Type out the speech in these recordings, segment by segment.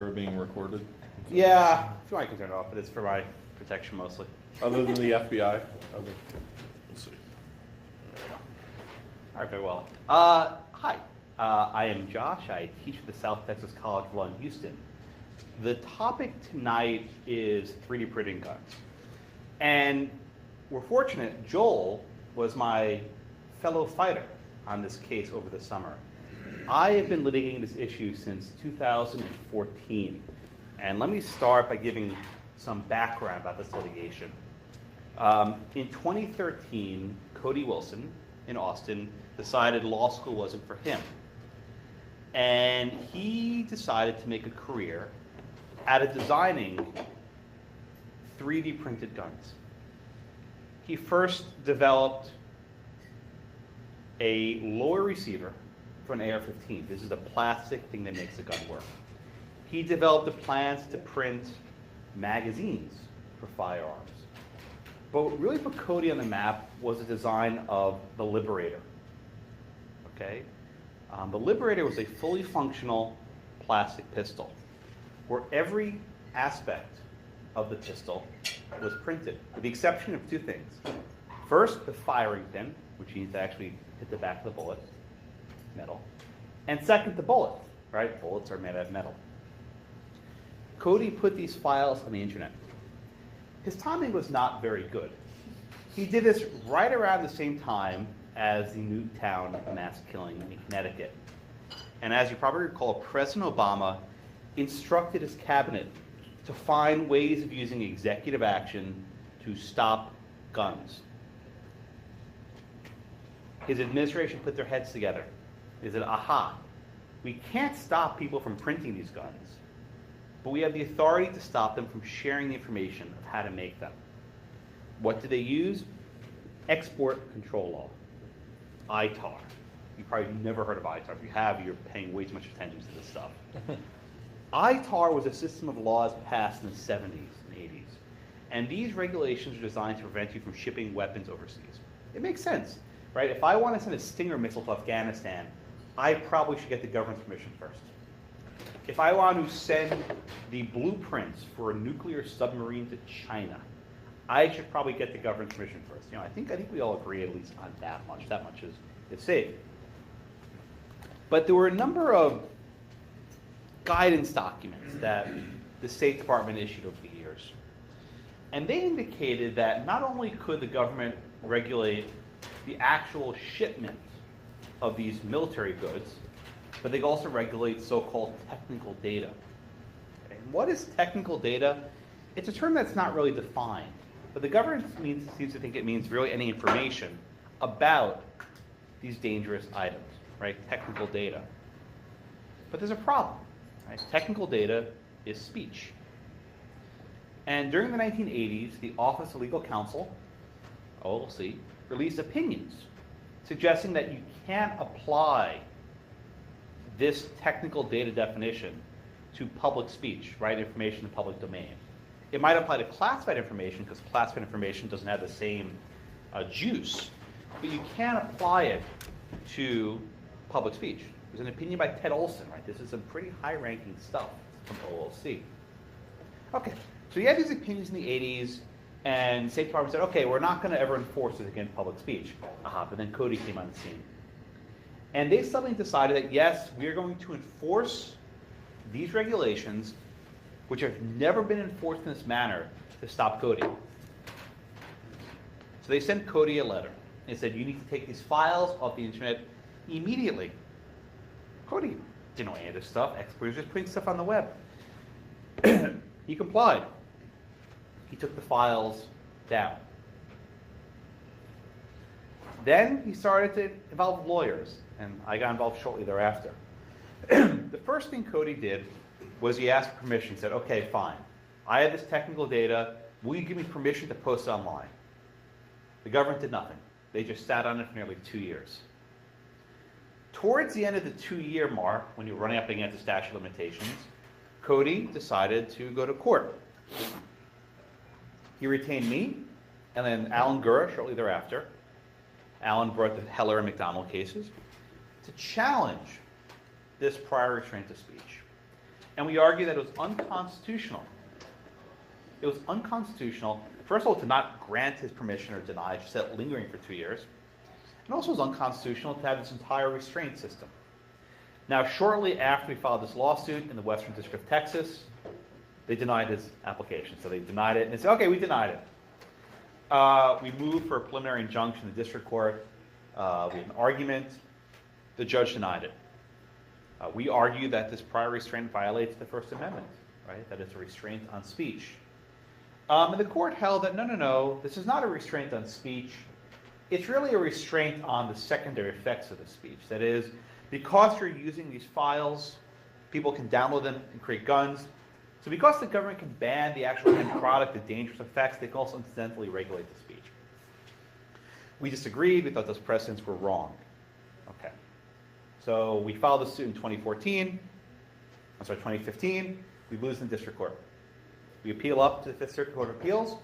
Are being recorded? Yeah, if you want, I can turn it off, but it's for my protection mostly. Other than the FBI? Okay. Let's see. All right, very well. Hi, I am Josh. I teach at the South Texas College of Law in Houston. The topic tonight is 3D printing guns. And we're fortunate, Joel was my fellow fighter on this case over the summer. I have been litigating this issue since 2014. And let me start by giving some background about this litigation. In 2013, Cody Wilson in Austin decided law school wasn't for him. And he decided to make a career out of designing 3D printed guns. He first developed a lower receiver for an AR-15. This is a plastic thing that makes the gun work. He developed the plans to print magazines for firearms. But what really put Cody on the map was the design of the Liberator. Okay? The Liberator was a fully functional plastic pistol where every aspect of the pistol was printed, with the exception of two things. First, the firing pin, which you need to actually hit the back of the bullet, metal. And second, the bullet, right? Bullets are made out of metal. Cody put these files on the internet. His timing was not very good. He did this right around the same time as the Newtown mass killing in Connecticut. And as you probably recall, President Obama instructed his cabinet to find ways of using executive action to stop guns. His administration put their heads together. They said, aha, we can't stop people from printing these guns, but we have the authority to stop them from sharing the information of how to make them. What do they use? Export Control Law, ITAR. You probably never heard of ITAR. If you have, you're paying way too much attention to this stuff. ITAR was a system of laws passed in the 70s and 80s. And these regulations are designed to prevent you from shipping weapons overseas. It makes sense, right? If I want to send a Stinger missile to Afghanistan, I probably should get the government's permission first. If I want to send the blueprints for a nuclear submarine to China, I should probably get the government's permission first. You know, I think we all agree at least on that much. That much is safe. But there were a number of guidance documents that the State Department issued over the years. And they indicated that not only could the government regulate the actual shipment of these military goods, but they also regulate so-called technical data. Okay. And what is technical data? It's a term that's not really defined, but the government seems to think it means really any information about these dangerous items, right? Technical data. But there's a problem. Right? Technical data is speech. And during the 1980s, the Office of Legal Counsel, OLC, released opinions suggesting that you can't apply this technical data definition to public speech, right? Information in the public domain. It might apply to classified information because classified information doesn't have the same juice, but you can't apply it to public speech. There's an opinion by Ted Olson, right? This is some pretty high-ranking stuff from OLC. Okay, so you had these opinions in the 80s, and State Department said, okay, we're not going to ever enforce this against public speech. But then Cody came on the scene. And they suddenly decided that, yes, we are going to enforce these regulations, which have never been enforced in this manner, to stop Cody. So they sent Cody a letter. They said, you need to take these files off the internet immediately. Cody didn't know any of this stuff. Experts were just putting stuff on the web. He complied. He took the files down. Then he started to involve lawyers, and I got involved shortly thereafter. The first thing Cody did was he asked for permission. He said, okay, fine. I have this technical data. Will you give me permission to post it online? The government did nothing. They just sat on it for nearly 2 years. Towards the end of the 2-year mark, when you were running up against the statute of limitations, Cody decided to go to court. He retained me, and then Alan Gura shortly thereafter. Alan brought the Heller and McDonald cases to challenge this prior restraint of speech. And we argue that it was unconstitutional. It was unconstitutional, first of all, to not grant his permission or deny it, just set it lingering for 2 years. And also it was unconstitutional to have this entire restraint system. Now, shortly after we filed this lawsuit in the Western District of Texas, they denied his application. So they denied it, and they said, okay, we denied it. We moved for a preliminary injunction in the district court. We had an argument. The judge denied it. We argue that this prior restraint violates the First Amendment, right? That it's a restraint on speech. And the court held that, no, this is not a restraint on speech. It's really a restraint on the secondary effects of the speech. That is, because you're using these files, people can download them and create guns. So because the government can ban the actual end product, the dangerous effects, they can also incidentally regulate the speech. We disagreed. We thought those precedents were wrong. Okay. So we filed this suit in 2015. We lose in the district court. We appeal up to the Fifth Circuit Court of Appeals.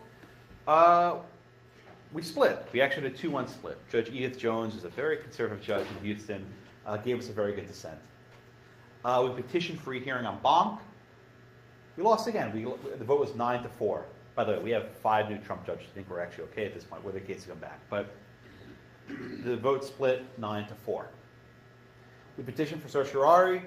We split. We actually did a 2-1 split. Judge Edith Jones is a very conservative judge in Houston, gave us a very good dissent. We petitioned for a hearing on bonk. We lost again. The vote was 9-4. By the way, we have 5 new Trump judges. I think we're actually okay at this point, where the case will come back. But the vote split 9-4. We petitioned for certiorari.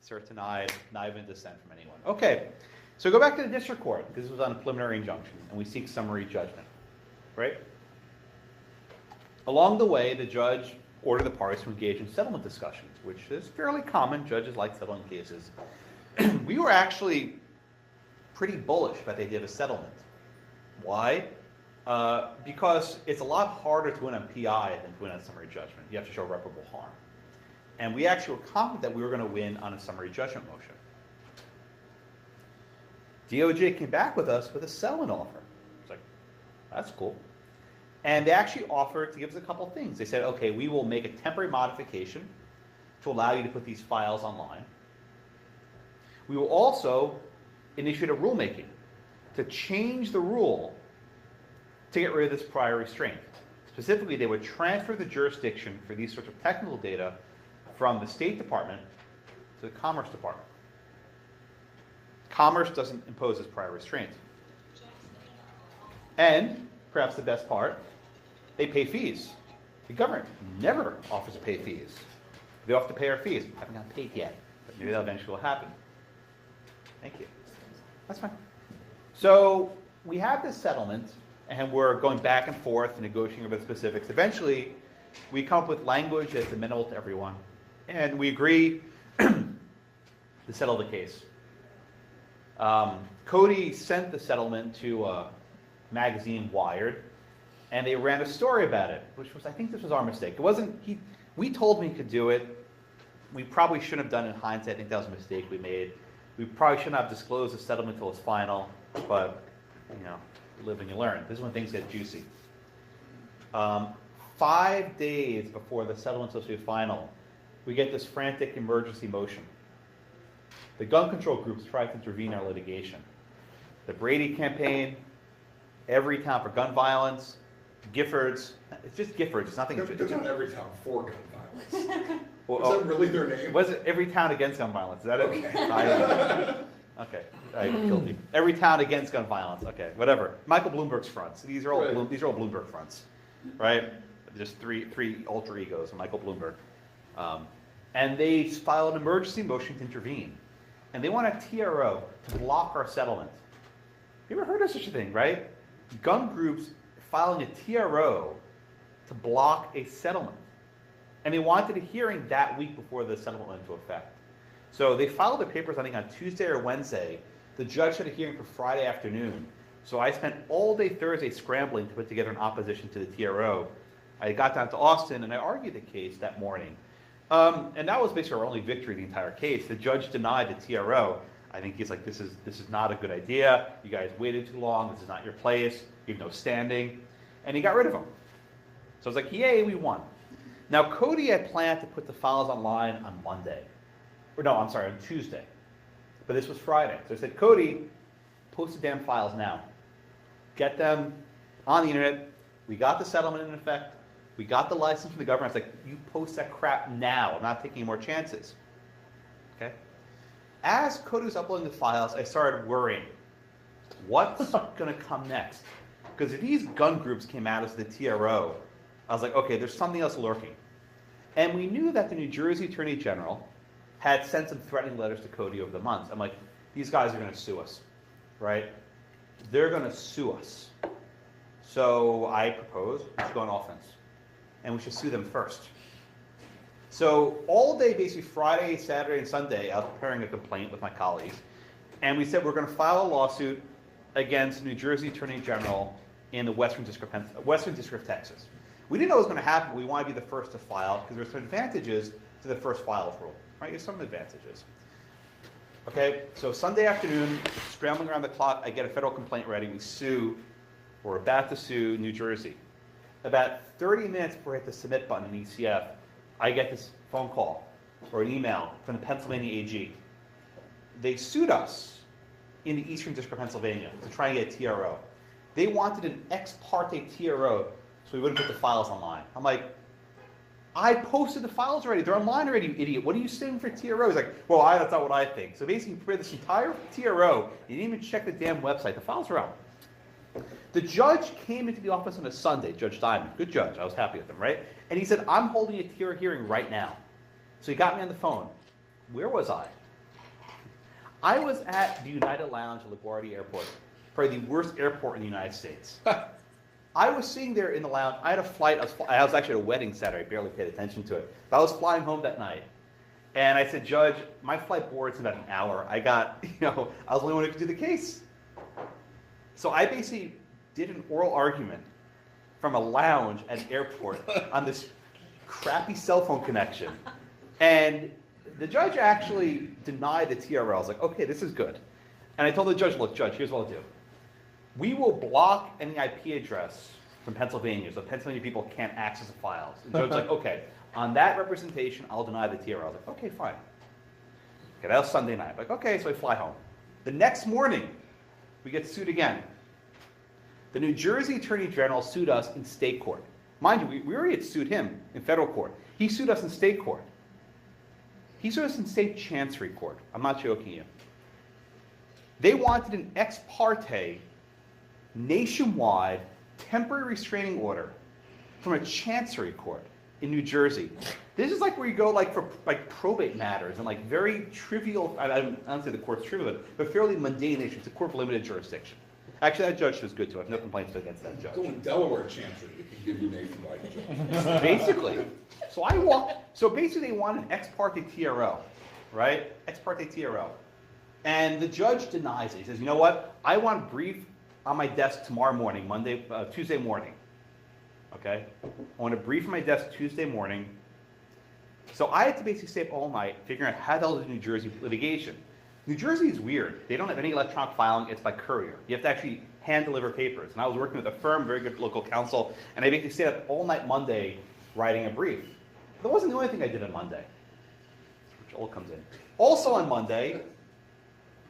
Cert denied. Not even dissent from anyone. Okay. So go back to the district court, because this was on a preliminary injunction, and we seek summary judgment. Right? Along the way, the judge ordered the parties to engage in settlement discussions, which is fairly common. Judges like settling cases. We were actually pretty bullish about the idea of a settlement. Why? Because it's a lot harder to win on PI than to win on summary judgment. You have to show irreparable harm. And we actually were confident that we were going to win on a summary judgment motion. DOJ came back with us with a settlement offer. It's like, that's cool. And they actually offered to give us a couple things. They said, okay, we will make a temporary modification to allow you to put these files online. We will also initiate a rulemaking to change the rule to get rid of this prior restraint. Specifically, they would transfer the jurisdiction for these sorts of technical data from the State Department to the Commerce Department. Commerce doesn't impose this prior restraint. And, perhaps the best part, they pay fees. The government never offers to pay fees. They offer to pay our fees. We haven't gotten paid yet, but maybe that eventually will happen. Thank you. That's fine. So we have this settlement, and we're going back and forth and negotiating about specifics. Eventually, we come up with language that's amenable to everyone, and we agree to settle the case. Cody sent the settlement to a magazine, Wired, and they ran a story about it, which was, I think this was our mistake. It wasn't, we told him he could do it. We probably shouldn't have done it in hindsight. I think that was a mistake we made. We probably shouldn't have disclosed the settlement until it's final, but, you know, you live and you learn. This is when things get juicy. 5 days before the settlement's supposed to be final, we get this frantic emergency motion. The gun control groups tried to intervene in our litigation. The Brady campaign, Every Town for Gun Violence, Giffords. It's just Giffords. It's nothing. They're not Every Town for Gun Violence. Well, is that really their name? Was it Every Town Against Gun Violence? Is that it? Okay. Okay, I killed you. Every Town Against Gun Violence. Okay, whatever. Michael Bloomberg's fronts. These are all Right. these are all Bloomberg fronts, right? Just three alter egos of Michael Bloomberg, and they filed an emergency motion to intervene, and they want a TRO to block our settlement. You ever heard of such a thing, right? Gun groups filing a TRO to block a settlement. And they wanted a hearing that week before the settlement went into effect. So they filed their papers, I think, on Tuesday or Wednesday. The judge had a hearing for Friday afternoon. So I spent all day Thursday scrambling to put together an opposition to the TRO. I got down to Austin and I argued the case that morning. And that was basically our only victory in the entire case. The judge denied the TRO. I think he's like, this is not a good idea. You guys waited too long. This is not your place. You have no standing. And he got rid of him. So I was like, yay, we won. Now, Cody had planned to put the files online on Monday. Or no, I'm sorry, on Tuesday. But this was Friday. So I said, Cody, post the damn files now. Get them on the internet. We got the settlement in effect. We got the license from the government. I was like, you post that crap now. I'm not taking any more chances. Okay? As Cody was uploading the files, I started worrying. What's going to come next? Because if these gun groups came out as the TRO, I was like, okay, there's something else lurking. And we knew that the New Jersey Attorney General had sent some threatening letters to Cody over the months. I'm like, these guys are going to sue us, right? They're going to sue us. So I proposed we should go on offense. And we should sue them first. So all day, basically Friday, Saturday, and Sunday, I was preparing a complaint with my colleagues. And we said we're going to file a lawsuit against New Jersey Attorney General in the Western District of Texas. We didn't know it was going to happen. We wanted to be the first to file because there's some advantages to the first files rule. Right? There's some advantages. Okay, so Sunday afternoon, scrambling around the clock, I get a federal complaint ready. We sue, we're about to sue New Jersey. About 30 minutes before I hit the submit button in ECF, I get this phone call or an email from the Pennsylvania AG. They sued us in the Eastern District of Pennsylvania to try and get a TRO. They wanted an ex parte TRO so we wouldn't put the files online. I'm like, I posted the files already. They're online already, you idiot. What are you saying for TRO? He's like, well, that's not what I think. So basically, you prepared this entire TRO. You didn't even check the damn website. The files are out. The judge came into the office on a Sunday, Judge Diamond. Good judge. I was happy with him, right? And he said, I'm holding a TRO hearing right now. So he got me on the phone. Where was I? I was at the United Lounge at LaGuardia Airport, probably the worst airport in the United States. I was sitting there in the lounge. I had a flight. I was actually at a wedding Saturday. I barely paid attention to it. But I was flying home that night. And I said, Judge, my flight boards in about an hour. I was the only one who could do the case. So I basically did an oral argument from a lounge at an airport on this crappy cell phone connection. And the judge actually denied the TRL. I was like, okay, this is good. And I told the judge, look, Judge, here's what I'll do. We will block any IP address from Pennsylvania, so Pennsylvania people can't access the files. The judge's like, okay, on that representation, I'll deny the TRL. I was like, okay, fine. Okay, that was Sunday night. I'm like, okay, so I fly home. The next morning, we get sued again. The New Jersey Attorney General sued us in state court. Mind you, we already had sued him in federal court. He sued us in state court. He sued us in state chancery court. I'm not joking you. They wanted an ex parte, nationwide, temporary restraining order from a chancery court in New Jersey. This is like where you go for probate matters and very trivial, I don't say the court's trivial, but fairly mundane issues. It's a court of limited jurisdiction. Actually, that judge was good too. I have no complaints against that judge. Go in Delaware Chancery, it can give you nationwide judge. Basically. So basically they want an ex parte TRO, right? Ex parte TRO. And the judge denies it. He says, you know what? I want a brief on my desk tomorrow morning, Tuesday morning. Okay? I want a brief on my desk Tuesday morning. So I had to basically stay up all night figuring out how to do New Jersey litigation. New Jersey is weird. They don't have any electronic filing. It's by courier. You have to actually hand deliver papers. And I was working with a firm, very good local counsel, and I basically stayed up all night Monday writing a brief. That wasn't the only thing I did on Monday. Joel comes in. Also on Monday,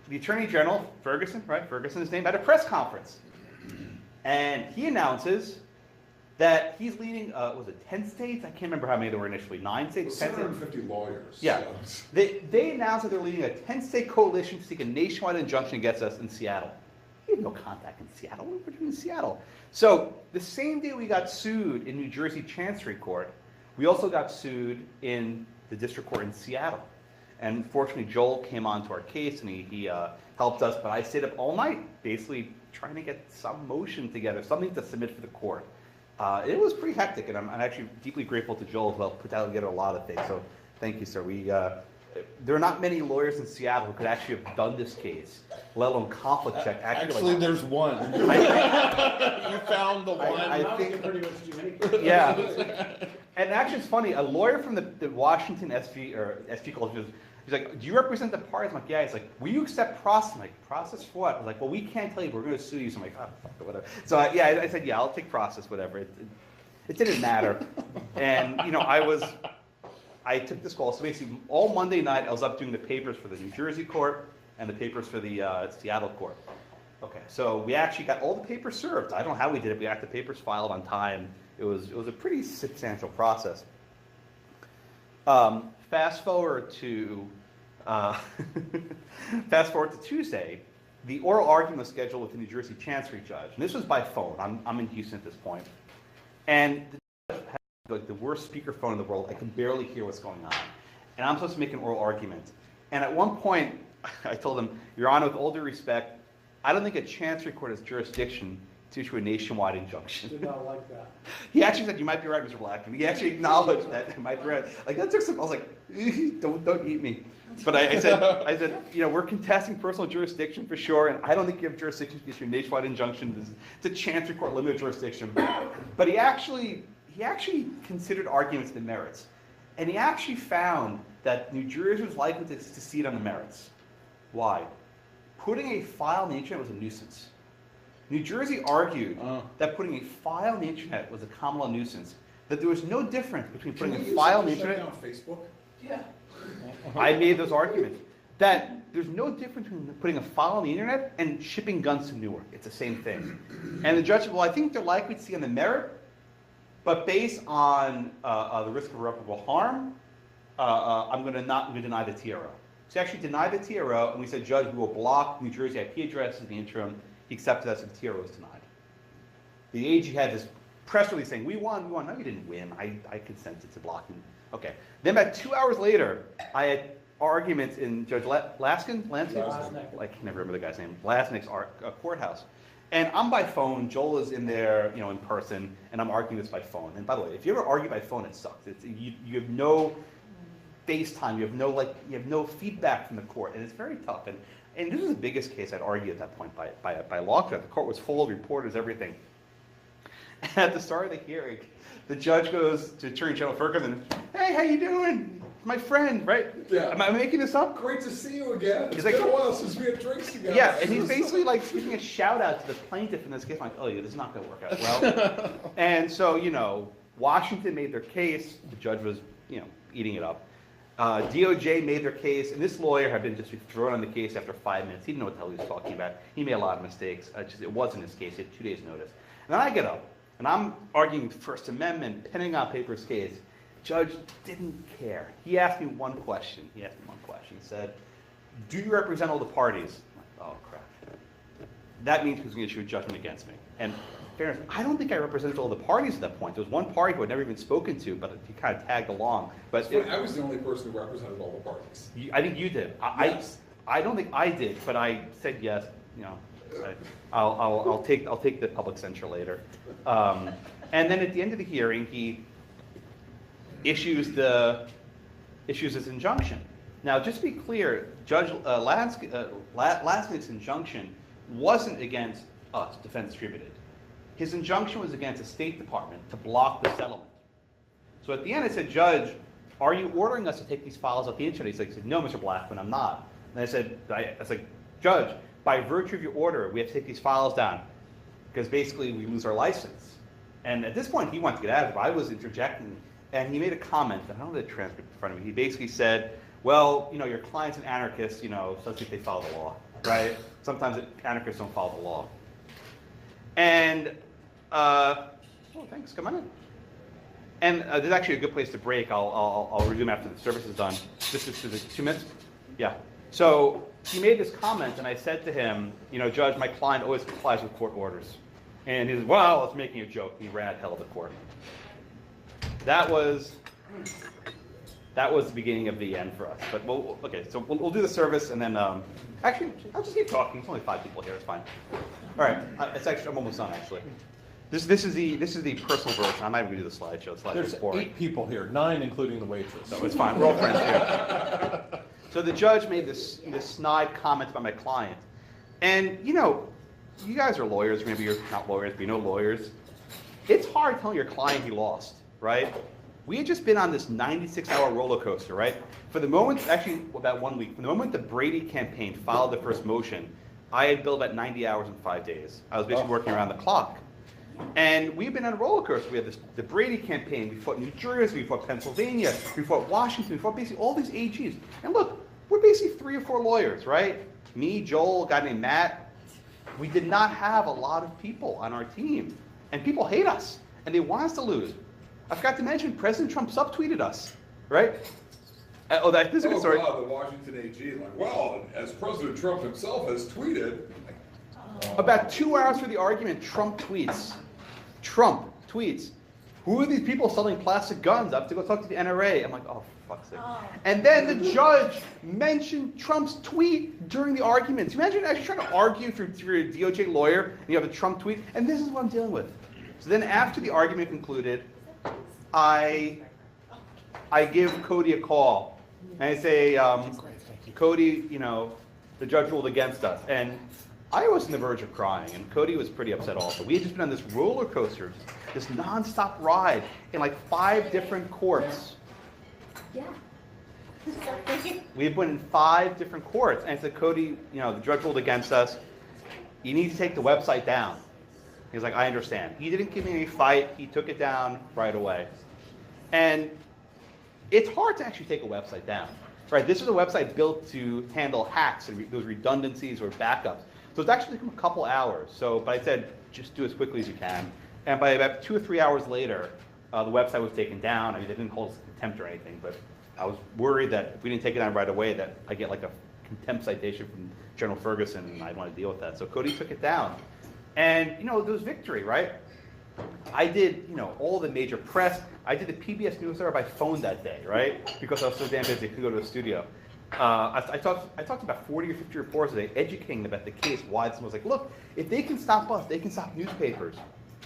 the Attorney General, Ferguson, right? Ferguson is named, at a press conference. And he announces that he's leading, was it 10 states? I can't remember how many there were initially. 9 states? 10 states? 750 lawyers. Yeah. So. They announced that they're leading a 10-state coalition to seek a nationwide injunction against us in Seattle. We have no contact in Seattle. What are we doing in Seattle? So the same day we got sued in New Jersey Chancery Court, we also got sued in the district court in Seattle. And fortunately, Joel came onto our case and he helped us, but I stayed up all night basically trying to get some motion together, something to submit for the court. It was pretty hectic, and I'm actually deeply grateful to Joel as well, put together a lot of things. So thank you, sir. There are not many lawyers in Seattle who could actually have done this case, let alone conflict check. Actually, there's one. You found the one. I think pretty much too many. Yeah. And actually, it's funny. A lawyer from the Washington SV College, he's like, "Do you represent the parties?" I'm like, "Yeah." He's like, "Will you accept process?" I'm like, "Process for what?" I'm like, "Well, we can't tell you. We're going to sue you." So I'm like, "Oh, fuck it, whatever." So I said, "Yeah, I'll take process, whatever." It didn't matter, and I took this call. So basically, all Monday night, I was up doing the papers for the New Jersey court and the papers for the Seattle court. Okay, so we actually got all the papers served. I don't know how we did it. We got the papers filed on time. It was a pretty substantial process. Fast forward to Uh, fast forward to Tuesday, the oral argument was scheduled with the New Jersey Chancery judge. And this was by phone. I'm in Houston at this point. And the judge had like the worst speakerphone in the world. I can barely hear what's going on. And I'm supposed to make an oral argument. And at one point, I told him, Your Honor, with all due respect, I don't think a Chancery court has jurisdiction to issue a nationwide injunction. Did not like that. He actually said, you might be right, Mr. Blackman. He actually acknowledged that it might be right. Like, that took some, I was like, don't eat me. But I said, you know, we're contesting personal jurisdiction for sure, and I don't think you have jurisdiction to issue a nationwide injunction. It's a Chancery court limited jurisdiction. But he actually considered arguments the merits. And he actually found that New Jersey was likely to succeed on the merits. Why? Putting a file on the internet was a nuisance. New Jersey argued that putting a file on the internet was a common law nuisance, that there was no difference between putting a file on the internet. Can we use it to shut down Facebook? Yeah. I made those arguments. That there's no difference between putting a file on the internet and shipping guns to Newark. It's the same thing. And the judge said, well, I think they're likely to see on the merit, but based on the risk of irreparable harm, I'm going to deny the TRO. So he actually denied the TRO, and we said, Judge, we will block New Jersey IP addresses in the interim. He accepted that, so the TRO was denied. The AG had this press release saying, we won. No, you didn't win. I consented to blocking. Okay. Then about 2 hours later, I had arguments in Judge Laskin? Lasnik. I can never remember the guy's name. Lasnik's courthouse. And I'm by phone. Joel is in there, in person, and I'm arguing this by phone. And by the way, if you ever argue by phone, it sucks. You have no FaceTime. You have no feedback from the court, and it's very tough. And this was the biggest case I'd argue at that point by law clerk. The court was full of reporters, everything. And at the start of the hearing, the judge goes to Attorney General Ferguson, hey, how you doing? My friend, right? Yeah. Am I making this up? Great to see you again. It's He's been like- a while since we had drinks together. Yeah, and he's basically like giving a shout out to the plaintiff in this case. I'm like, oh yeah, this is not going to work out well. And so, Washington made their case. The judge was, eating it up. DOJ made their case, and this lawyer had been just thrown on the case after 5 minutes. He didn't know what the hell he was talking about. He made a lot of mistakes. It wasn't his case. He had 2 days' notice. And then I get up, and I'm arguing the First Amendment, penning on paper's case. Judge didn't care. He asked me one question. He said, do you represent all the parties? I'm like, oh, crap. That means he was going to issue a judgment against me. And fairness, I don't think I represented all the parties at that point. There was one party who I'd never even spoken to, but he kind of tagged along. But I was the only person who represented all the parties. I think you did. Yes. I don't think I did, but I said yes. I'll take the public censure later. And then at the end of the hearing, he issues his injunction. Now, just to be clear, Judge Lasnik's injunction wasn't against us, Defense Distributed. His injunction was against the State Department to block the settlement. So at the end, I said, Judge, are you ordering us to take these files off the internet? He said, no, Mr. Blackman, I'm not. And I was like, Judge, by virtue of your order, we have to take these files down because basically we lose our license. And at this point, he wanted to get out of it, but I was interjecting. And he made a comment, and I don't have the transcript in front of me. He basically said, well, your client's an anarchist, so let's see if they follow the law, right? Sometimes anarchists don't follow the law. And, thanks, come on in. And there's actually a good place to break. I'll resume after the service is done. Just 2 minutes? Yeah. So he made this comment, and I said to him, Judge, my client always complies with court orders. And he said, well, I was making a joke. He ran out hell of the court. That was the beginning of the end for us. But so we'll do the service, and then actually I'll just keep talking. There's only 5 people here. It's fine. All right. I'm almost done actually. This is the personal version. I might even do the slideshow. There's boring. 8 people here, 9 including the waitress. So it's fine. We're all friends here. So the judge made this snide comment about my client, and you guys are lawyers. Maybe you're not lawyers, but you know lawyers. It's hard telling your client he lost. Right? We had just been on this 96-hour roller coaster, right? For the moment, actually about 1 week, from the moment the Brady campaign filed the first motion, I had billed about 90 hours in 5 days. I was basically working around the clock. And we've been on a roller coaster. We had the Brady campaign, we fought New Jersey, we fought Pennsylvania, we fought Washington, we fought basically all these AGs. And look, we're basically 3 or 4 lawyers, right? Me, Joel, a guy named Matt. We did not have a lot of people on our team. And people hate us, and they want us to lose. I forgot to mention, President Trump subtweeted us, right? This is a good story. God, the Washington AG, like, well, as President Trump himself has tweeted. About 2 hours for the argument, Trump tweets, who are these people selling plastic guns? I have to go talk to the NRA. I'm like, oh, for fuck's sake. And then the judge mentioned Trump's tweet during the arguments. Imagine actually trying to argue if you're a DOJ lawyer and you have a Trump tweet, and this is what I'm dealing with. So then after the argument concluded, I give Cody a call, and I say, Cody, the judge ruled against us. And I was on the verge of crying, and Cody was pretty upset also. We had just been on this roller coaster, this nonstop ride in like 5 different courts. Yeah. We had been in 5 different courts, and I said, Cody, the judge ruled against us. You need to take the website down. He's like, I understand. He didn't give me any fight. He took it down right away. And it's hard to actually take a website down, right? This is a website built to handle hacks and those redundancies or backups. So it's actually taken a couple hours. But I said, just do as quickly as you can. And by about 2 or 3 hours later, the website was taken down. I mean, they didn't hold us in contempt or anything, but I was worried that if we didn't take it down right away, that I get like a contempt citation from General Ferguson, and I want to deal with that. So Cody took it down. And, there was victory, right? I did, all the major press. I did the PBS NewsHour by phone that day, right? Because I was so damn busy, I couldn't go to a studio. I talked to about 40 or 50 reporters today, educating them about the case, why someone was like, look, if they can stop us, they can stop newspapers,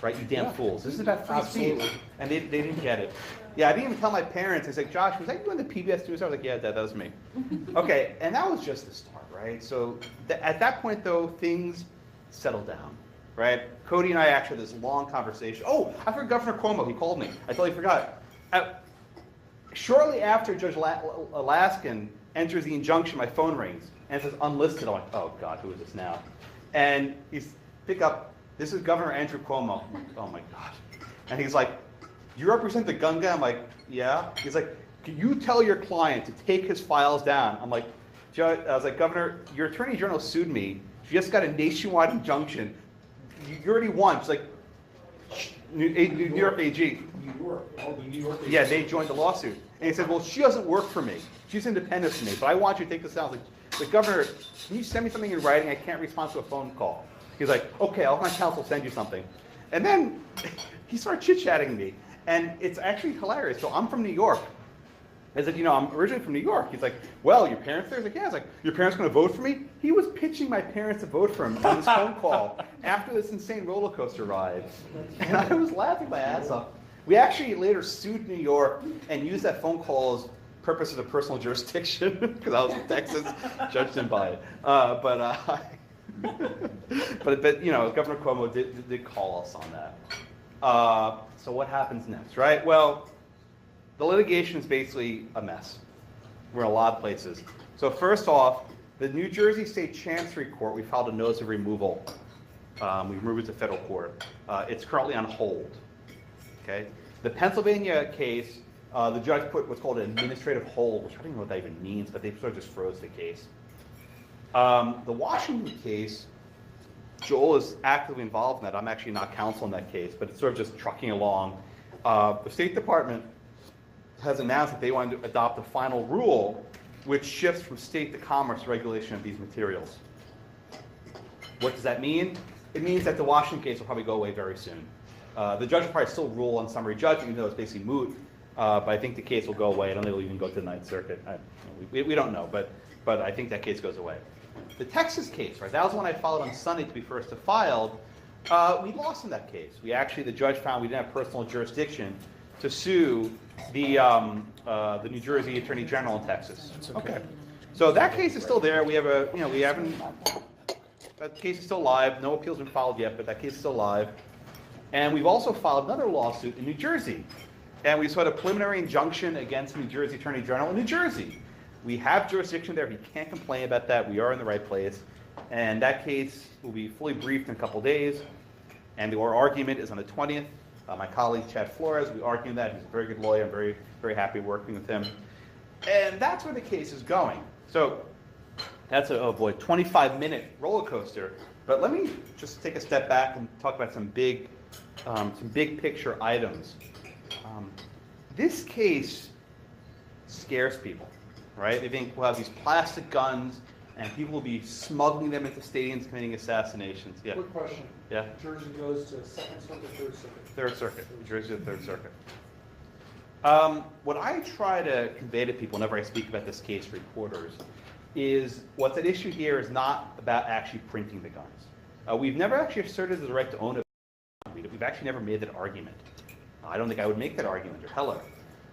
right? You damn fools. This is about free speech. And they didn't get it. Yeah, I didn't even tell my parents. I said, Josh, was that you on the PBS NewsHour? I was like, yeah, Dad, that was me. Okay, and that was just the start, right? So at that point, though, things settled down. Right? Cody and I actually had this long conversation. Oh, I forgot Governor Cuomo. He called me. I totally forgot. Shortly after Judge Alaskan enters the injunction, my phone rings and it says unlisted. I'm like, oh God, who is this now? And he's pick up. This is Governor Andrew Cuomo. I'm like, oh my God. And he's like, you represent the gun guy? I'm like, yeah. He's like, can you tell your client to take his files down? I'm like, Judge. I was like, Governor, your attorney general sued me. She just got a nationwide injunction. You already won. She's like, New York AG. New York AG. Yeah, they joined the lawsuit. And he said, well, she doesn't work for me. She's independent from me, but I want you to take this out. I was like, Governor, can you send me something in writing? I can't respond to a phone call. He's like, okay, I'll have my counsel send you something. And then he started chit-chatting me. And it's actually hilarious. So I'm from New York. I said, I'm originally from New York. He's like, well, your parents there? I was like, yeah. I was like, your parents going to vote for me? He was pitching my parents to vote for him on this phone call after this insane roller coaster ride. And I was laughing my ass off. We actually later sued New York and used that phone call as purposes of personal jurisdiction because I was in Texas. Judge didn't buy it. But Governor Cuomo did call us on that. So what happens next, right? Well, the litigation is basically a mess. We're in a lot of places. So first off, the New Jersey State Chancery Court, we filed a notice of removal. We removed it to federal court. It's currently on hold. Okay. The Pennsylvania case, the judge put what's called an administrative hold, which I don't even know what that even means, but they sort of just froze the case. The Washington case, Joel is actively involved in that. I'm actually not counsel in that case, but it's sort of just trucking along. The State Department has announced that they want to adopt a final rule which shifts from state to commerce regulation of these materials. What does that mean? It means that the Washington case will probably go away very soon. The judge will probably still rule on summary judgment, even though it's basically moot, but I think the case will go away. I don't think it'll even go to the Ninth Circuit. We don't know, but I think that case goes away. The Texas case, right? That was one I followed on Sunday to be first to filed. We lost in that case. The judge found we didn't have personal jurisdiction to sue the New Jersey Attorney General in Texas. Okay. So that case is still there. We have that case is still live. No appeals been filed yet, but that case is still live. And we've also filed another lawsuit in New Jersey. And we sought a preliminary injunction against New Jersey Attorney General in New Jersey. We have jurisdiction there. He can't complain about that. We are in the right place. And that case will be fully briefed in a couple days. And the oral argument is on the 20th. My colleague, Chad Flores, we argued that. He's a very good lawyer. I'm very, very happy working with him. And that's where the case is going. So that's a, 25-minute roller coaster. But let me just take a step back and talk about some big picture items. This case scares people. right? They think we'll have these plastic guns and people will be smuggling them into stadiums committing assassinations. Yeah. Quick question. Yeah. Jersey goes to Second Circuit, Third Circuit. Third Circuit. New Jersey to the Third Circuit. What I try to convey to people whenever I speak about this case to reporters is what's at issue here is not about actually printing the guns. We've never actually asserted the right to own a gun. We've actually never made that argument. I don't think I would make that argument, or Heller.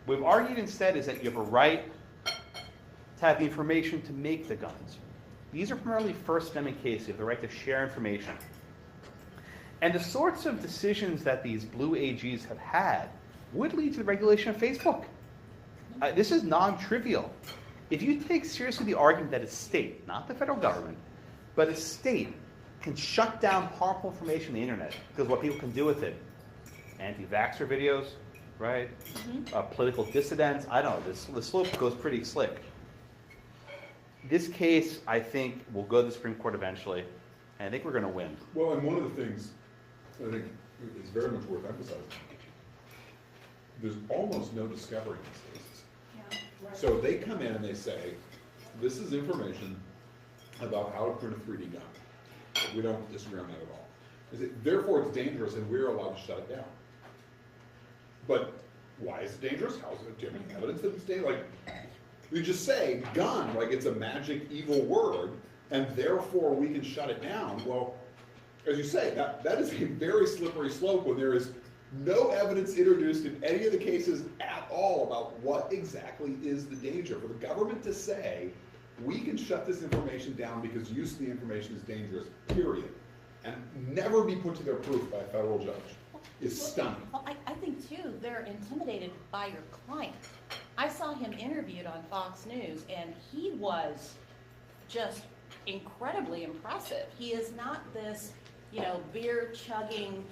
What we've argued instead is that you have a right to have the information to make the guns. These are primarily First Amendment cases. You have the right to share information. And the sorts of decisions that these blue AGs have had would lead to the regulation of Facebook. This is non-trivial. If you take seriously the argument that a state, not the federal government, but a state can shut down harmful information on the internet because what people can do with it, anti-vaxxer videos, right? Political dissidents, I don't know, the slope goes pretty slick. This case, I think, will go to the Supreme Court eventually, and I think we're going to win. Well, and one of the things I think is very much worth emphasizing, there's almost no discovery in these cases. Yeah. So they come in and they say, this is information about how to print a 3D gun. We don't disagree on that at all. Therefore, it's dangerous and we're allowed to shut it down. But why is it dangerous? How is it? Do you have any evidence that it's dangerous? Like, you just say gun like it's a magic evil word, and therefore we can shut it down. Well, as you say, that is a very slippery slope when there is no evidence introduced in any of the cases at all about what exactly is the danger. For the government to say, we can shut this information down because use of the information is dangerous, period, and never be put to their proof by a federal judge is stunning. Well, I think too, they're intimidated by your client. I saw him interviewed on Fox News, and he was just incredibly impressive. He is not this, beer chugging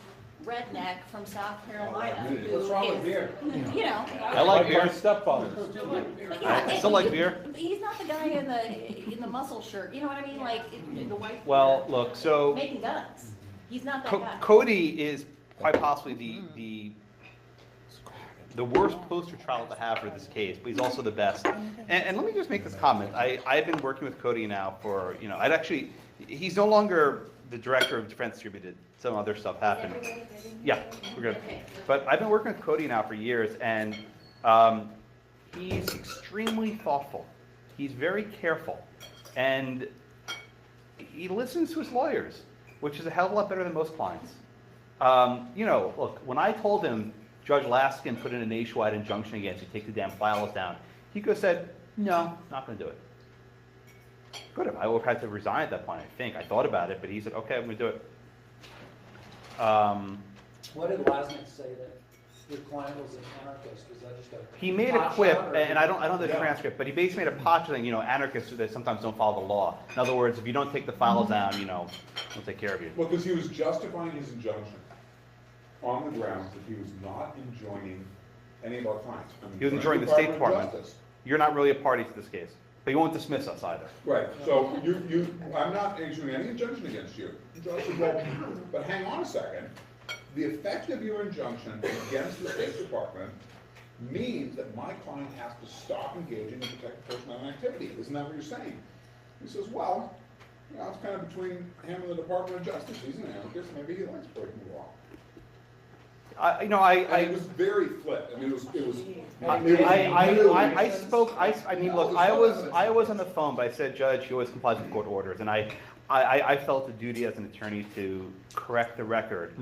redneck from South Carolina. What's wrong with beer? I like beer. My stepfather. I still like beer. He's not the guy in the muscle shirt. You know what I mean? Like in the white. Well, look, so making guns. He's not that guy. Cody is quite possibly the worst poster child to have for this case, but he's also the best. And let me just make this comment. I've been working with Cody now for, he's no longer the director of Defense Distributed. Some other stuff happened. Yeah, we're good. But I've been working with Cody now for years, and he's extremely thoughtful. He's very careful, and he listens to his lawyers, which is a hell of a lot better than most clients. Look, when I told him Judge Laskin put in a nationwide injunction against you, take the damn files down, he could have said, no, not going to do it. Could have. I would have had to resign at that point, I think. I thought about it, but he said, okay, I'm going to do it. What did Lasnik say that your client was an anarchist? Was that just a he made a pot quip, shot, or- and I don't know the transcript, but he basically made a pot saying, anarchists that sometimes don't follow the law. In other words, if you don't take the files down, we'll take care of you. Well, because he was justifying his injunction on the grounds that he was not enjoining any of our clients. He was enjoining the State Department. You're not really a party to this case, but you won't dismiss us either. Right, so I'm not issuing any injunction against you. Judge said, well, but hang on a second. The effect of your injunction against the State Department means that my client has to stop engaging in protected First Amendment activity. Isn't that what you're saying? He says, well, it's kind of between him and the Department of Justice. He's an anarchist, maybe he likes breaking the law. And it was very flip. I mean, I was on the phone, but I said, Judge, he always complies with court orders, and I felt the duty as an attorney to correct the record.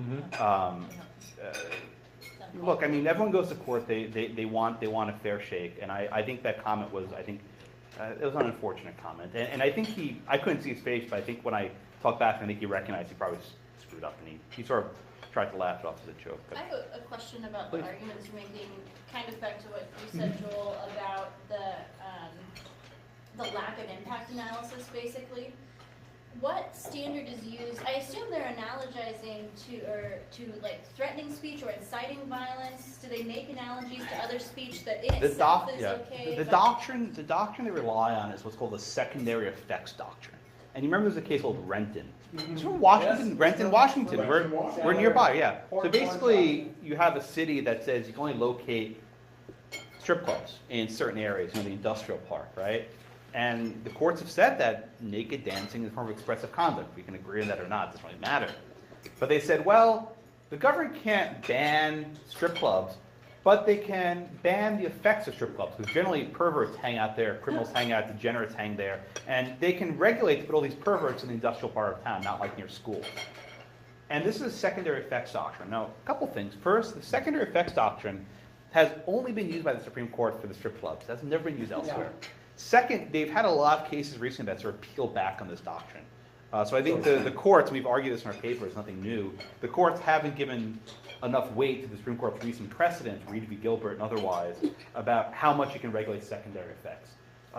Look, I mean, everyone goes to court, they want a fair shake, and I think that comment was, it was an unfortunate comment, and I think I couldn't see his face, but I think when I talked back, I think he recognized he probably screwed up, and he sort of tried to laugh it off as a joke. I have a question about Please. the arguments you're making, kind of back to what you said, Joel, about the lack of impact analysis, basically. What standard is used? I assume they're analogizing to like threatening speech or inciting violence. Do they make analogies to other speech that in itself is okay? The doctrine they rely on is what's called the secondary effects doctrine. And you remember there's a case called Renton. It's from Washington, Yes. Renton, Washington. Renton, Washington. We're nearby, yeah. So Port basically, you have a city that says you can only locate strip clubs in certain areas, the industrial park, right? And the courts have said that naked dancing is a form of expressive conduct. We can agree on that or not, it doesn't really matter. But they said, well, the government can't ban strip clubs, but they can ban the effects of strip clubs, because generally perverts hang out there, criminals hang out, degenerates hang there, and they can regulate to put all these perverts in the industrial part of town, not like near schools. And this is a secondary effects doctrine. Now, a couple things. First, the secondary effects doctrine has only been used by the Supreme Court for the strip clubs. That's never been used elsewhere. Second, they've had a lot of cases recently that sort of peel back on this doctrine. So I think the courts, we've argued this in our paper, it's nothing new, the courts haven't given enough weight to the Supreme Court's recent precedent, Reed v. Gilbert and otherwise, about how much you can regulate secondary effects.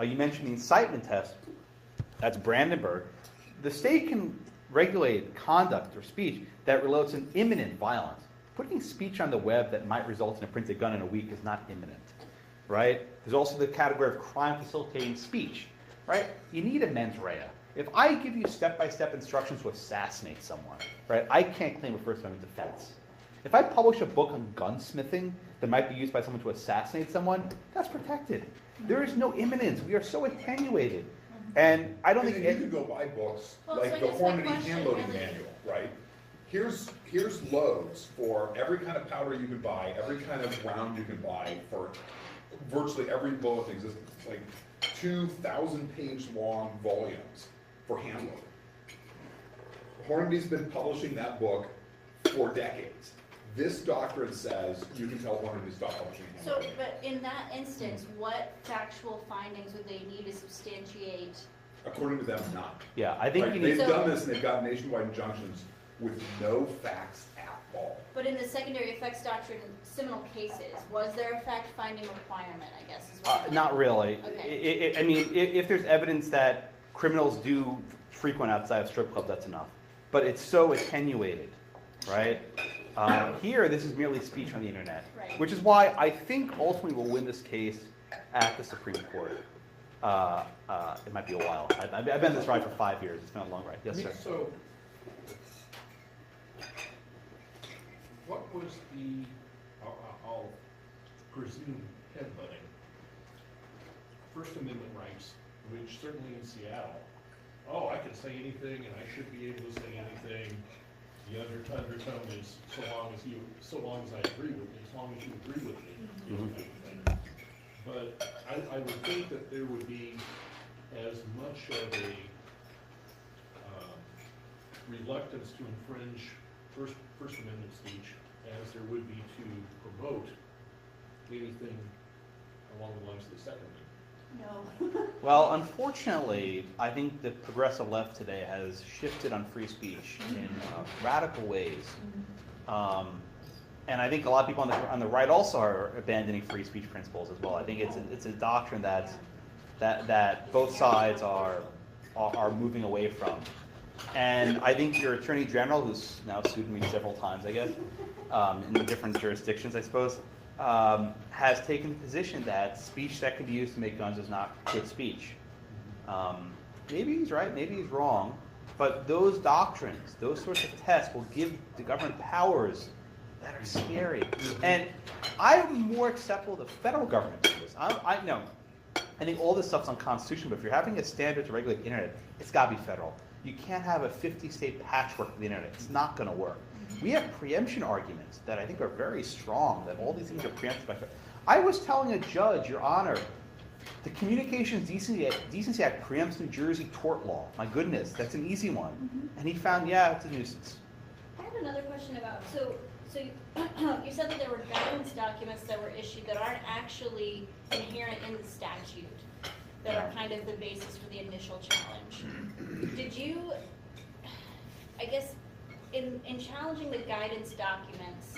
You mentioned the incitement test. That's Brandenburg. The state can regulate conduct or speech that results in imminent violence. Putting speech on the web that might result in a printed gun in a week is not imminent, right? There's also the category of crime facilitating speech, right? You need a mens rea. If I give you step-by-step instructions to assassinate someone, right, I can't claim a First Amendment defense. If I publish a book on gunsmithing that might be used by someone to assassinate someone, that's protected. There is no imminence. We are so attenuated. And I don't think you can go buy books like the Hornady hand loading manual, right? Here's loads for every kind of powder you can buy, every kind of round you can buy for virtually every bullet in existence, like 2,000-page long volumes for hand loading. Hornady's been publishing that book for decades. This doctrine says you can tell Hornady to stop publishing hand So, loading. but in that instance, what factual findings would they need to substantiate? According to them, none. Yeah, I think Like, you they've need. done this and they've got nationwide injunctions with no facts at all. But in the secondary effects doctrine, seminal cases, was there a fact-finding requirement, I guess, is what I'm Not really. Okay. I mean, if there's evidence that criminals do frequent outside of strip clubs, that's enough. But it's so attenuated, right? Here, this is merely speech on the internet, Right. which is why I think ultimately we'll win this case at the Supreme Court. It might be a while. I've been in this ride for 5 years. It's been a long ride. Yes, sir. So, what was the, I'll presume headbutting, First Amendment rights, which certainly in Seattle, oh, I can say anything and I should be able to say anything. The undertone is so long as I agree with me, as long as you agree with me. But I would think that there would be as much of a reluctance to infringe First Amendment speech as there would be to promote anything along the lines of the Second Amendment. No. Well, unfortunately, I think the progressive left today has shifted on free speech in radical ways. And I think a lot of people on the right also are abandoning free speech principles as well. I think it's a doctrine that both sides are moving away from. And I think your Attorney General, who's now sued me several times, I guess, in different jurisdictions, I suppose, has taken the position that speech that can be used to make guns is not good speech. Maybe he's right, maybe he's wrong, but those doctrines, those sorts of tests will give the government powers that are scary. And I'm more acceptable to the federal government doing this. I think all this stuff's unconstitutional, but if you're having a standard to regulate the internet, it's got to be federal. You can't have a 50-state patchwork of the internet. It's not going to work. We have preemption arguments that I think are very strong, that all these things are preempted by. I was telling a judge, Your Honor, the Communications Decency Act preempts New Jersey tort law. My goodness, that's an easy one. And he found, yeah, it's a nuisance. I have another question about, so you said that there were guidance documents that were issued that aren't actually inherent in the statute, that are kind of the basis for the initial challenge. Did you, I guess, in challenging the guidance documents,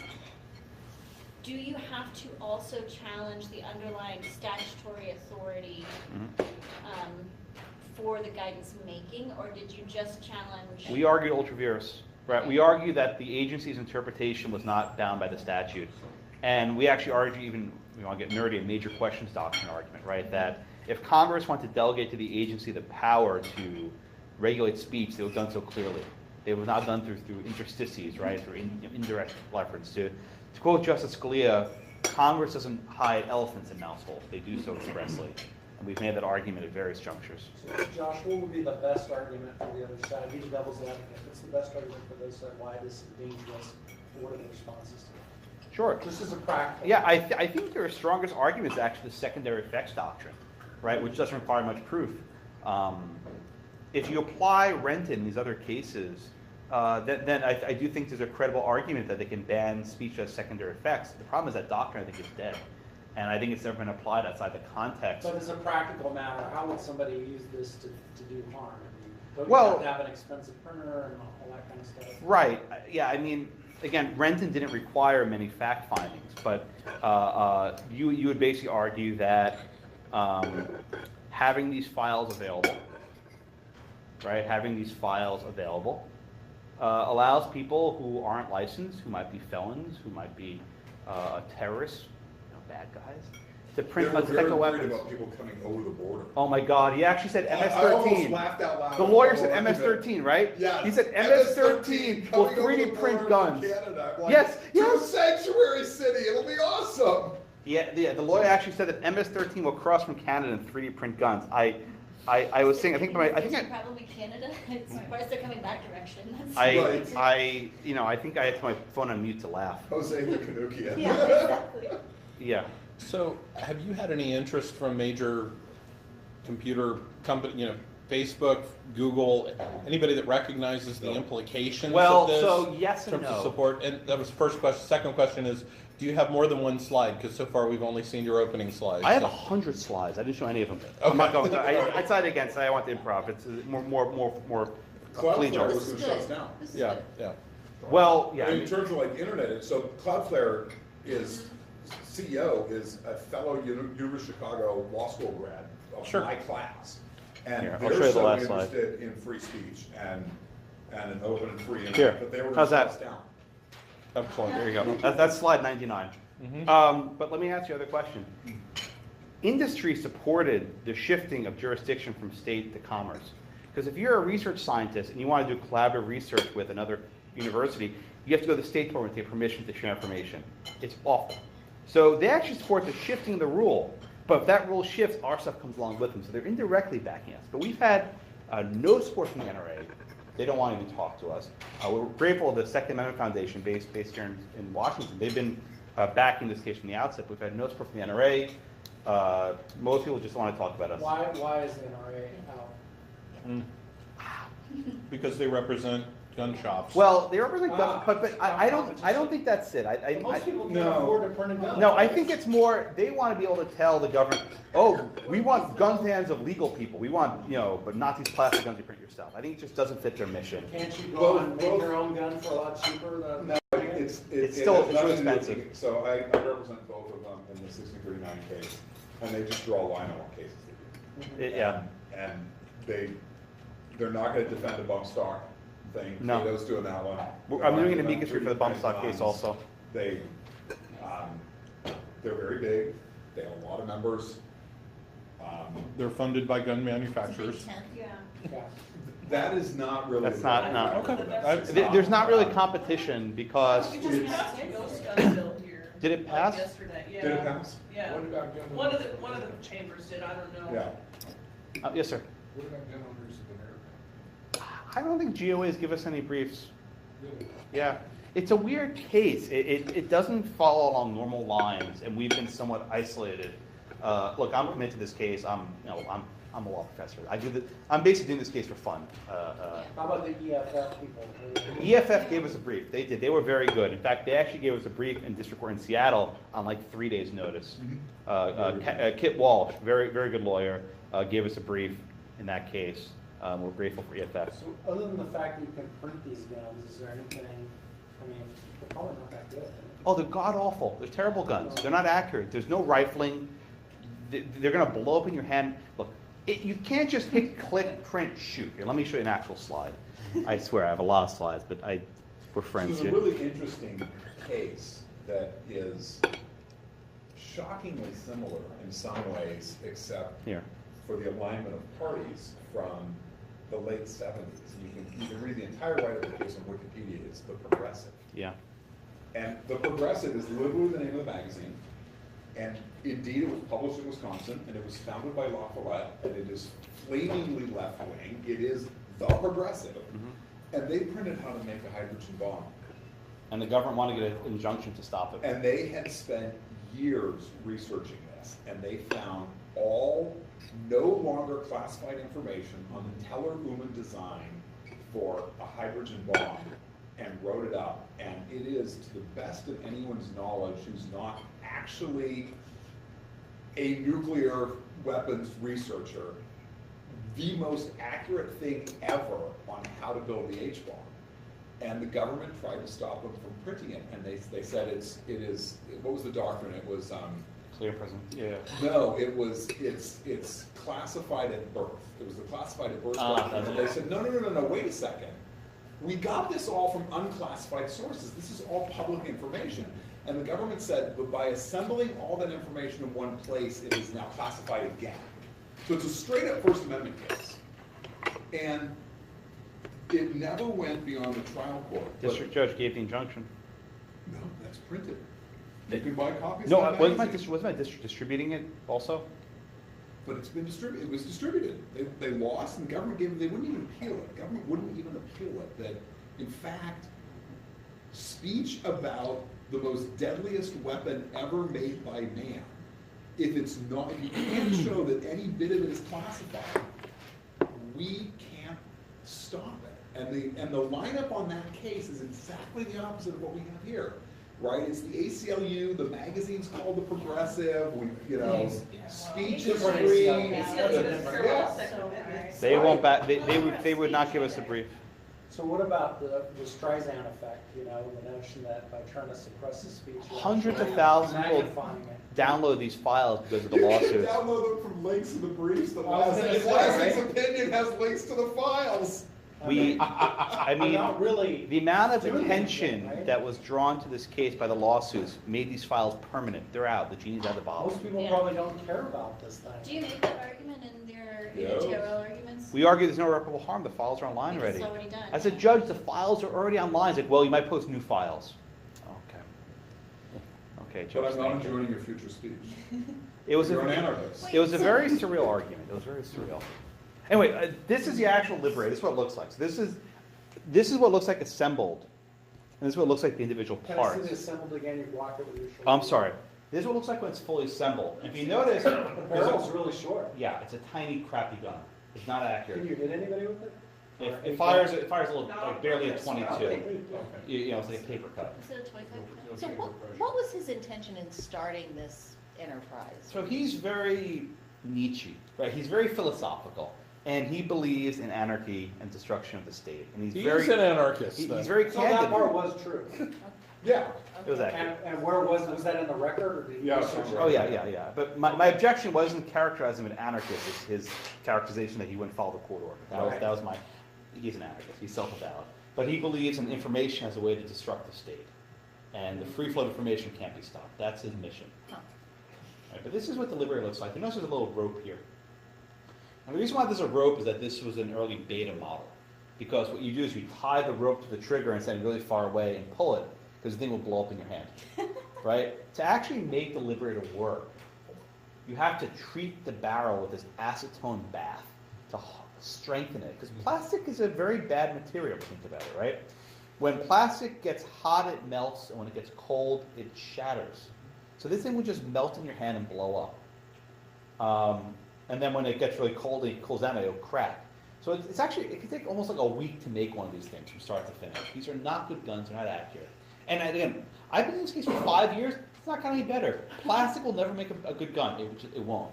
do you have to also challenge the underlying statutory authority for the guidance making, or did you just challenge? We argued ultra vires, right? We argued that the agency's interpretation was not bound by the statute. And we actually argue, even, we want to get nerdy, a major questions doctrine argument, right? That if Congress wanted to delegate to the agency the power to regulate speech, they would have done so clearly. They would not have done through interstices, right? Through indirect reference. To quote Justice Scalia, Congress doesn't hide elephants in mouse holes. They do so expressly. And we've made that argument at various junctures. So, Josh, what would be the best argument for the other side? Be the devil's advocate. What's the best argument for those side? Why this is dangerous? What are the responses to it? Sure. This is a practical. Yeah, I think their strongest argument is actually the secondary effects doctrine, right, which doesn't require much proof. If you apply Renton in these other cases, then I do think there's a credible argument that they can ban speech as secondary effects. The problem is that doctrine, I think, is dead. And I think it's never been applied outside the context. But as a practical matter, how would somebody use this to do harm? I mean, don't Well- you have to have an expensive printer and all that kind of stuff? Right. Yeah. I mean, again, Renton didn't require many fact findings, but you would basically argue that having these files available, right, having these files available allows people who aren't licensed, who might be felons, who might be terrorists, bad guys, to print They were very unspecial worried weapons. about people coming over the border. Oh my God! He actually said I almost MS-13. laughed out loud. The lawyer said MS-13, right? Yeah. He said MS-13 will coming over 3D the print border guns. from Canada. I'm like, Yes, to a yes. sanctuary city. It'll be awesome. Yeah, the lawyer actually said that MS-13 will cross from Canada and 3D print guns. I was saying, It's probably Canada. It's of course they're coming that direction. That's Right. I think I had my phone on mute to laugh. Jose the Canuckian. yeah, exactly. Yeah. So, have you had any interest from major computer company, Facebook, Google, anybody that recognizes the implications Well, of this? so yes in and terms of no. support? And that was the first question. Second question is, do you have more than one slide? Because so far we've only seen your opening slide. I have so- 100 slides. I didn't show any of them. Okay. I'm not going to. I decided against. I want the improv. It's more Cloudflare collegial. was going to shut us down. This is Yeah, good. yeah. Well, yeah. I In mean, terms of like internet, so Cloudflare CEO is a fellow University of Chicago law school grad of Sure. my class. And Here, I'll they're show you the so last slide. interested in free speech and an open and free Here, internet, but they were how's going to that? shut us down. Excellent. There you go. That's slide 99. But let me ask you another question. Industry supported the shifting of jurisdiction from state to commerce. Because if you're a research scientist and you want to do collaborative research with another university, you have to go to the State Department to get permission to share information. It's awful. So they actually support the shifting of the rule. But if that rule shifts, our stuff comes along with them. So they're indirectly backing us. But we've had no support from the NRA. They don't want to even talk to us. We're grateful to the Second Amendment Foundation based here in Washington. They've been backing this case from the outset. We've had no support from the NRA. Most people just want to talk about us. Why is the NRA out? Because they represent gun shops. Well, they represent Ah, guns, but I don't think that's it. Most people can't No. afford to print a gun. No, I think it's more, they want to be able to tell the government, oh, we want gun bans of legal people. We want, but not these plastic guns you print yourself. I think it just doesn't fit their mission. Can't you Well, go and make both- your own gun for a lot cheaper than? No, It's it still has too nothing to do with expensive. the- So I represent both of them in the 1639 case, and they just draw a line on what cases they do. Yeah. And they're not gonna defend a bump stock thing. No. Cato's doing that one. I'm doing an amicus brief for the bump stock case also. They, they're very big, they have a lot of members. They're funded by gun It's a big manufacturers. tent. Yeah. That is not really. That's not- no. Okay. There's not really competition because, We just passed a ghost gun bill here. Did it pass? Yesterday, yeah. Did it pass? Yeah. What about gun One owners? of the chambers did, I don't know. Yeah. yes, sir. What about gun owners of America? I don't think GOAs give us any briefs. Really? Yeah, it's a weird case. It doesn't follow along normal lines, and we've been somewhat isolated. Look, I'm committed to this case. I'm a law professor. I'm basically doing this case for fun. How about the EFF people? EFF gave us a brief. They did. They were very good. In fact, they actually gave us a brief in district court in Seattle on like 3 days' notice. Kit Walsh, very very good lawyer, gave us a brief in that case. We're grateful for EFF. So other than the fact that you can print these guns, is there anything, they're probably not that good. Oh, they're god awful. They're terrible guns. They're not accurate. There's no rifling. They're going to blow up in your hand. Look, you can't just hit, click, print, shoot. Here, let me show you an actual slide. I swear I have a lot of slides, but we're friends This is a here. really interesting case that is shockingly similar in some ways, except Here. for the alignment of parties from the late 70s. You can read the entire right of the case on Wikipedia. It's The Progressive. Yeah. And The Progressive is literally the name of the magazine. And indeed, it was published in Wisconsin, and it was founded by La Follette, and it is flamingly left-wing. It is the progressive. And they printed how to make a hydrogen bomb. And the government wanted to get an injunction to stop it. And they had spent years researching this, and they found all no longer classified information on the Teller-Uman design for a hydrogen bomb and wrote it up. And it is, to the best of anyone's knowledge who's not actually a nuclear weapons researcher, the most accurate thing ever on how to build the H-bomb. And the government tried to stop them from printing it, and they said it is, what was the doctrine? It was, Clear present. Yeah. no, it's classified at birth. It was the classified at birth Ah, doctrine. And they said, no, wait a second. We got this all from unclassified sources. This is all public information. And the government said, but by assembling all that information in one place, it is now classified again. So it's a straight up First Amendment case. And it never went beyond the trial court. But- District judge gave the injunction. No, that's printed. You can buy copies. No, of wasn't my magazines. district distributing it also? But it's been distributed, it was distributed. They lost, and the government gave them, they wouldn't even appeal it. The government wouldn't even appeal it. That, in fact, speech about the most deadliest weapon ever made by man, if it's not, if you can't show that any bit of it is classified, we can't stop it. And the lineup on that case is exactly the opposite of what we have here. Right, it's the ACLU, the magazine's called The Progressive, speech is free. They won't back, they would not give us a brief. So what about the Streisand effect, the notion that by trying to suppress the speech, you're Hundreds of actually thousands of people magnifying it? download these files because of the You can lawsuits. download them from links in the briefs. The I was gonna say, Lassie's right? opinion has links to the files. I mean, Not really. the amount of doing attention anything, right? that was drawn to this case by the lawsuits made these files permanent. They're out. The genie's out of the bottle. Most people Yeah. probably don't care about this thing. Do you make that argument in your Yeah. TRL arguments? We argue there's no irreparable harm. The files are online Because already. it's already done. As a judge, the files are already online. It's like, well, you might post new files. Okay. Okay, But Judge, I'm not thank you. enjoying your future speech. It was You're an a, anarchist. it was a very surreal argument. It was very surreal. Anyway, this is the actual Liberator. This is what it looks like. So this is what it looks like assembled, and this is what it looks like the individual Can I see parts. the assembled again? You block it with your shoulder. I'm sorry. This is what it looks like when it's fully assembled. If you notice, The barrel's really short. yeah, it's a tiny, crappy gun. It's not Can accurate. you hit anybody with it? It fires a little, like barely a 22. Okay. It's like a paper cut. Is it a 25? So what was his intention in starting this enterprise? So he's very Nietzsche, right? He's very philosophical, and he believes in anarchy and destruction of the state. And he's He's very, an anarchist. he's then. very So that part candid. was true. Yeah. It was accurate. And where was that in the record? Or did you Yeah, research it? Oh, yeah. But my objection wasn't characterizing him as an anarchist. It's his characterization that he wouldn't follow the court order. Right. That was my, he's an anarchist. He's self-avowed. But he believes in information as a way to destruct the state. And the free flow of information can't be stopped. That's his mission. Huh. Right, but this is what the Liberator looks like. You notice there's a little rope here. And the reason why there's a rope is that this was an early beta model. Because what you do is you tie the rope to the trigger and send it really far away and pull it, because the thing will blow up in your hand. Right? To actually make the Liberator work, you have to treat the barrel with this acetone bath to strengthen it. Because plastic is a very bad material, if you think about it, right? When plastic gets hot, it melts, and when it gets cold, it shatters. So this thing would just melt in your hand and blow up. And then when it gets really cold and it cools down, it'll crack. So it's actually, it can take almost like a week to make one of these things from start to finish. These are not good guns, they're not accurate. And again, I've been in this case for 5 years, it's not gotten any better. Plastic will never make a good gun, it won't.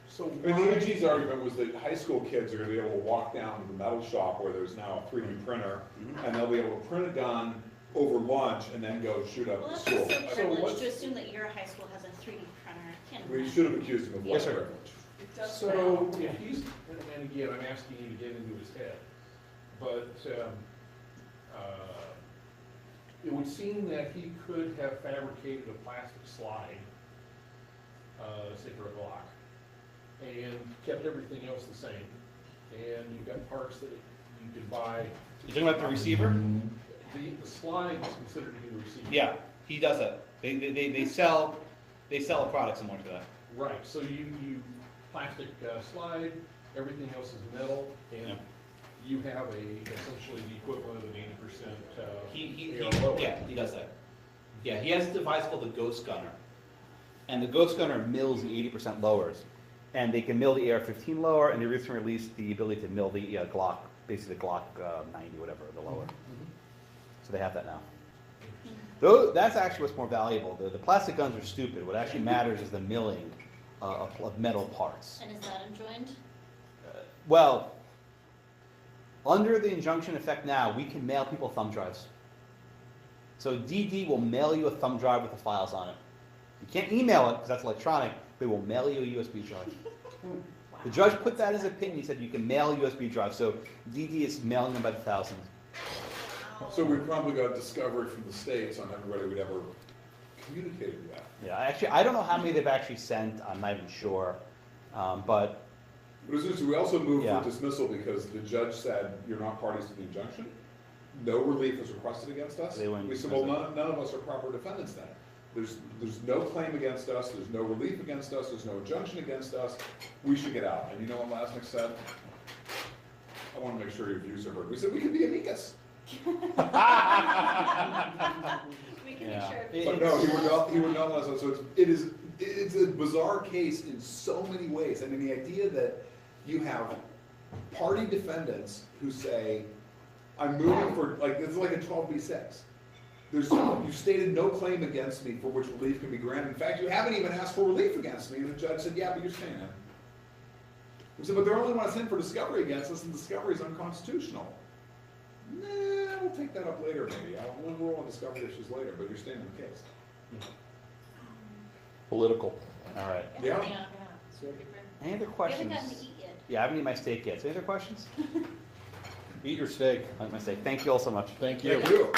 So the AG's argument was that high school kids are gonna be able to walk down to the metal shop where there's now a 3D printer, and they'll be able to print a gun over lunch and then go shoot up Well, the that's school. just so So privileged what's, to assume that your high school has a 3D printer. Can't we imagine. should have accused him of white Yes, sir. privilege. So if he's, and again, I'm asking you to get into his head, but it would seem that he could have fabricated a plastic slide, say for a Glock, and kept everything else the same. And you've got parts that you can buy. You talking about the receiver? The slide is considered to be the receiver. Yeah, he does that. They sell They sell a product similar to that. Right, so you plastic slide, everything else is metal, and Yeah. you have essentially the equivalent of an 80% He AR lower. yeah, he does that. Yeah, he has a device called the Ghost Gunner. And the Ghost Gunner mills the 80% lowers. And they can mill the AR-15 lower, and they recently released the ability to mill the Glock, basically the Glock 90, whatever, the lower. So they have that now. Though, that's actually what's more valuable. The plastic guns are stupid. What actually matters is the milling of metal parts. And is that enjoined? Well, under the injunction effect now, we can mail people thumb drives. So DD will mail you a thumb drive with the files on it. You can't email it because that's electronic. They will mail you a USB drive. The judge put that as an opinion. He said you can mail USB drives. So DD is mailing them by the thousands. So we probably got discovery from the states on everybody we'd ever communicated with that. Yeah, actually, I don't know how many they've actually sent. I'm not even sure. But But it's interesting, we also moved Yeah. for dismissal because the judge said, you're not parties to the injunction. No relief was requested against us. They went- We said, well, none of us are proper defendants then. There's no claim against us, there's no relief against us, there's no injunction against us. We should get out. And you know what Lasnik said? I want to make sure your views are heard. We said, we can be amicus. We can Yeah. make sure. But no, he would not let us. So it's a bizarre case in so many ways. I mean, the idea that you have party defendants who say, I'm moving for, like, it's like a 12b6. You stated no claim against me for which relief can be granted. In fact, you haven't even asked for relief against me. And the judge said, yeah, but you're staying in. We said, but they only want to send for discovery against us, and discovery is unconstitutional. Nah, we'll take that up later, maybe. We'll rule on discovery issues later, but you're staying in the case. Political. all right. Yeah. Any other We haven't questions? gotten to eat yet. Yeah, I haven't eaten my steak yet. So any other questions? Eat your steak. I like my steak. Thank you all so much. Thank you. Thank you.